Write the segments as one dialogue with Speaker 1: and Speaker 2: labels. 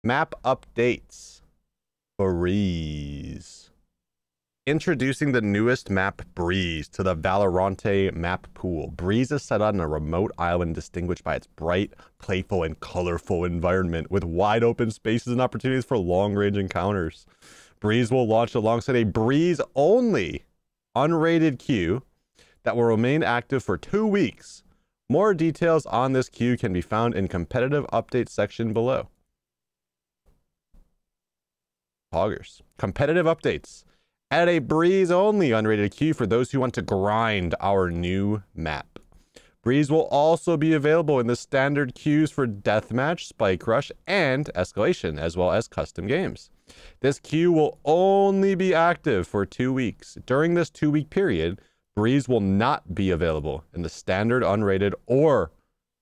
Speaker 1: Map updates. Breeze. Introducing the newest map, Breeze, to the Valorant map pool. Breeze is set on a remote island distinguished by its bright, playful, and colorful environment with wide open spaces and opportunities for long-range encounters. Breeze will launch alongside a Breeze-only unrated queue that will remain active for 2 weeks. More details on this queue can be found in competitive updates section below. Poggers. Competitive updates. Add a Breeze only unrated queue for those who want to grind our new map. Breeze will also be available in the standard queues for Deathmatch, Spike Rush, and Escalation, as well as custom games. This queue will only be active for 2 weeks. During this 2-week period, Breeze will not be available in the standard, unrated, or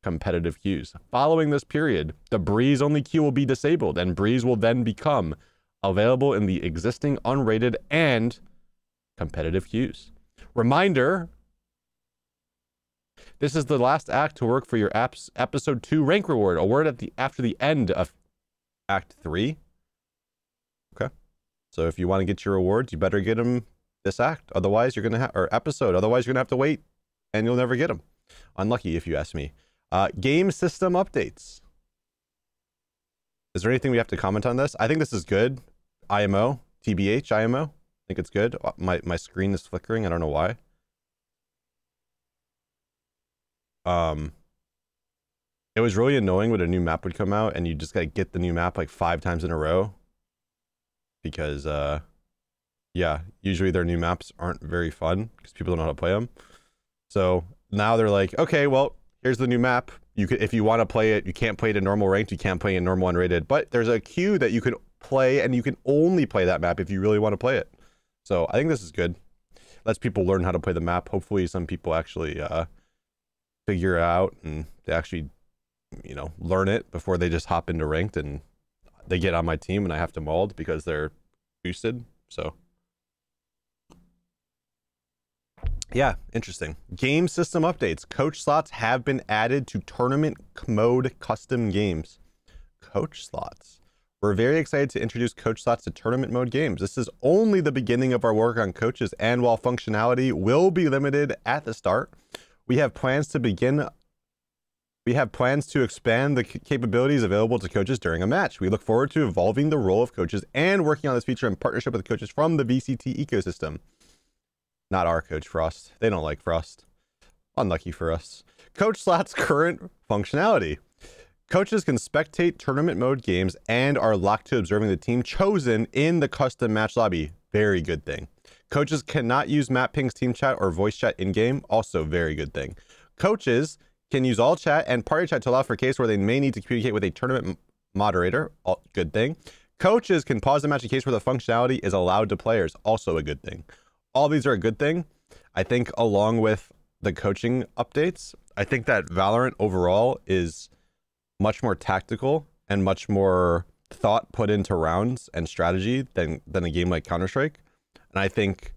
Speaker 1: competitive queues. Following this period, the Breeze only queue will be disabled, and Breeze will then become available in the existing unrated and competitive queues. Reminder, this is the last act to work for your app's episode 2 rank reward, awarded after the end of act 3. Okay, so if you want to get your rewards, you better get them this act, otherwise you're gonna have, or episode, otherwise you're gonna have to wait and you'll never get them. Unlucky, if you ask me. Game system updates. Is there anything we have to comment on this? I think this is good. IMO, TBH, IMO. I think it's good. My screen is flickering. I don't know why. It was really annoying when a new map would come out and you just gotta get the new map like 5 times in a row. Because, yeah, usually their new maps aren't very fun because people don't know how to play them. So now they're like, okay, well, here's the new map. You could, if you want to play it, you can't play it in normal ranked, you can't play it in normal unrated, but there's a queue that you can play and you can only play that map if you really want to play it. So I think this is good. Lets people learn how to play the map. Hopefully some people actually figure it out and they actually, you know, learn it before they just hop into ranked and they get on my team and I have to mold because they're boosted. So yeah, interesting. Game system updates. Coach slots have been added to tournament mode custom games. Coach slots. We're very excited to introduce coach slots to tournament mode games. This is only the beginning of our work on coaches, and while functionality will be limited at the start, we have plans to expand the capabilities available to coaches during a match. We look forward to evolving the role of coaches and working on this feature in partnership with coaches from the VCT ecosystem. Not our coach, Frost. They don't like Frost. Unlucky for us. Coach slots current functionality. Coaches can spectate tournament mode games and are locked to observing the team chosen in the custom match lobby. Very good thing. Coaches cannot use map pings, team chat, or voice chat in-game. Also very good thing. Coaches can use all chat and party chat to allow for a case where they may need to communicate with a tournament moderator. Good thing. Coaches can pause the match in case where the functionality is allowed to players. Also a good thing. All these are a good thing. I think along with the coaching updates, I think that Valorant overall is much more tactical and much more thought put into rounds and strategy than a game like Counter-Strike. And I think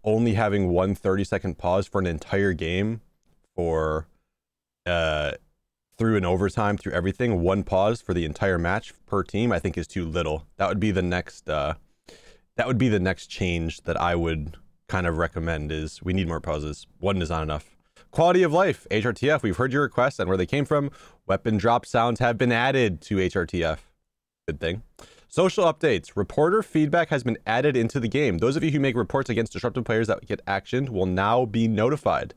Speaker 1: only having one 30-second pause for an entire game for through an overtime, through everything, one pause for the entire match per team, I think is too little. That would be the next change that I would kind of recommend. Is we need more pauses. One is not enough. Quality of life, HRTF, we've heard your requests and where they came from. Weapon drop sounds have been added to HRTF. Good thing. Social updates. Reporter feedback has been added into the game. Those of you who make reports against disruptive players that get actioned will now be notified.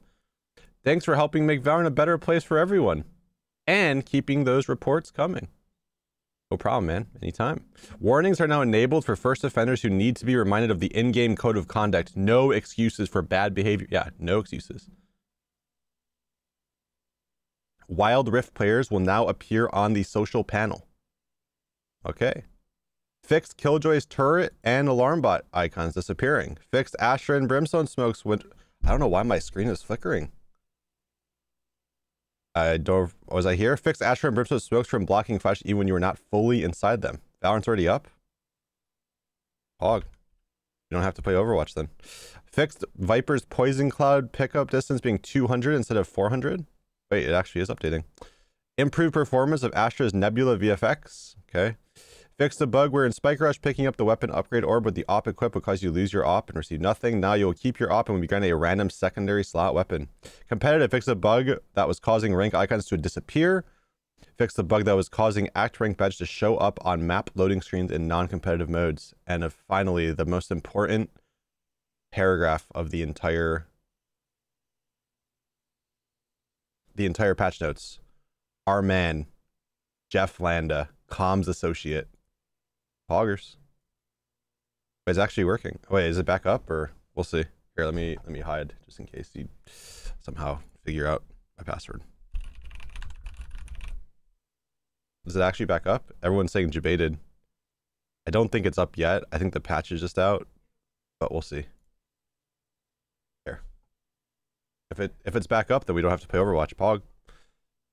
Speaker 1: Thanks for helping make Valorant a better place for everyone and keeping those reports coming. No problem, man. Anytime. Warnings are now enabled for first offenders who need to be reminded of the in-game code of conduct. No excuses for bad behavior. Yeah, no excuses. Wild Rift players will now appear on the social panel. Okay. Fixed Killjoy's turret and alarm bot icons disappearing. Fixed Astra and Brimstone smokes went... I don't know why my screen is flickering. Was I here? Fixed Astra and Brimstone smokes from blocking flash even when you were not fully inside them. Valorant's already up. Hog. You don't have to play Overwatch then. Fixed Viper's poison cloud pickup distance being 200 instead of 400. Wait, it actually is updating. Improved performance of Astra's Nebula VFX. Okay. Fix the bug where in Spike Rush, picking up the weapon upgrade orb with the op equip will cause you to lose your op and receive nothing. Now you'll keep your op and will be granted a random secondary slot weapon. Competitive, fix the bug that was causing rank icons to disappear. Fix the bug that was causing act rank badge to show up on map loading screens in non-competitive modes. And finally, the most important paragraph of the entire patch notes. Our man, Jeff Landa, comms associate. Poggers. It's actually working. Wait, is it back up or we'll see. Here, let me hide just in case you somehow figure out my password. Is it actually back up? Everyone's saying debated. I don't think it's up yet. I think the patch is just out, but we'll see. Here. If it's back up, then we don't have to play Overwatch. Pog.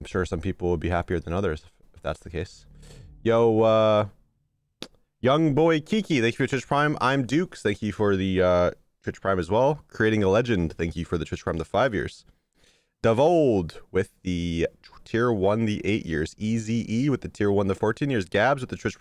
Speaker 1: I'm sure some people will be happier than others if that's the case. Yo, young boy Kiki, thank you for Twitch Prime. I'm Dukes, thank you for the Twitch Prime as well. Creating a Legend, thank you for the Twitch Prime, the 5 years. Devold with the tier 1, the 8 years. EZE with the tier 1, the 14 years. Gabs with the Twitch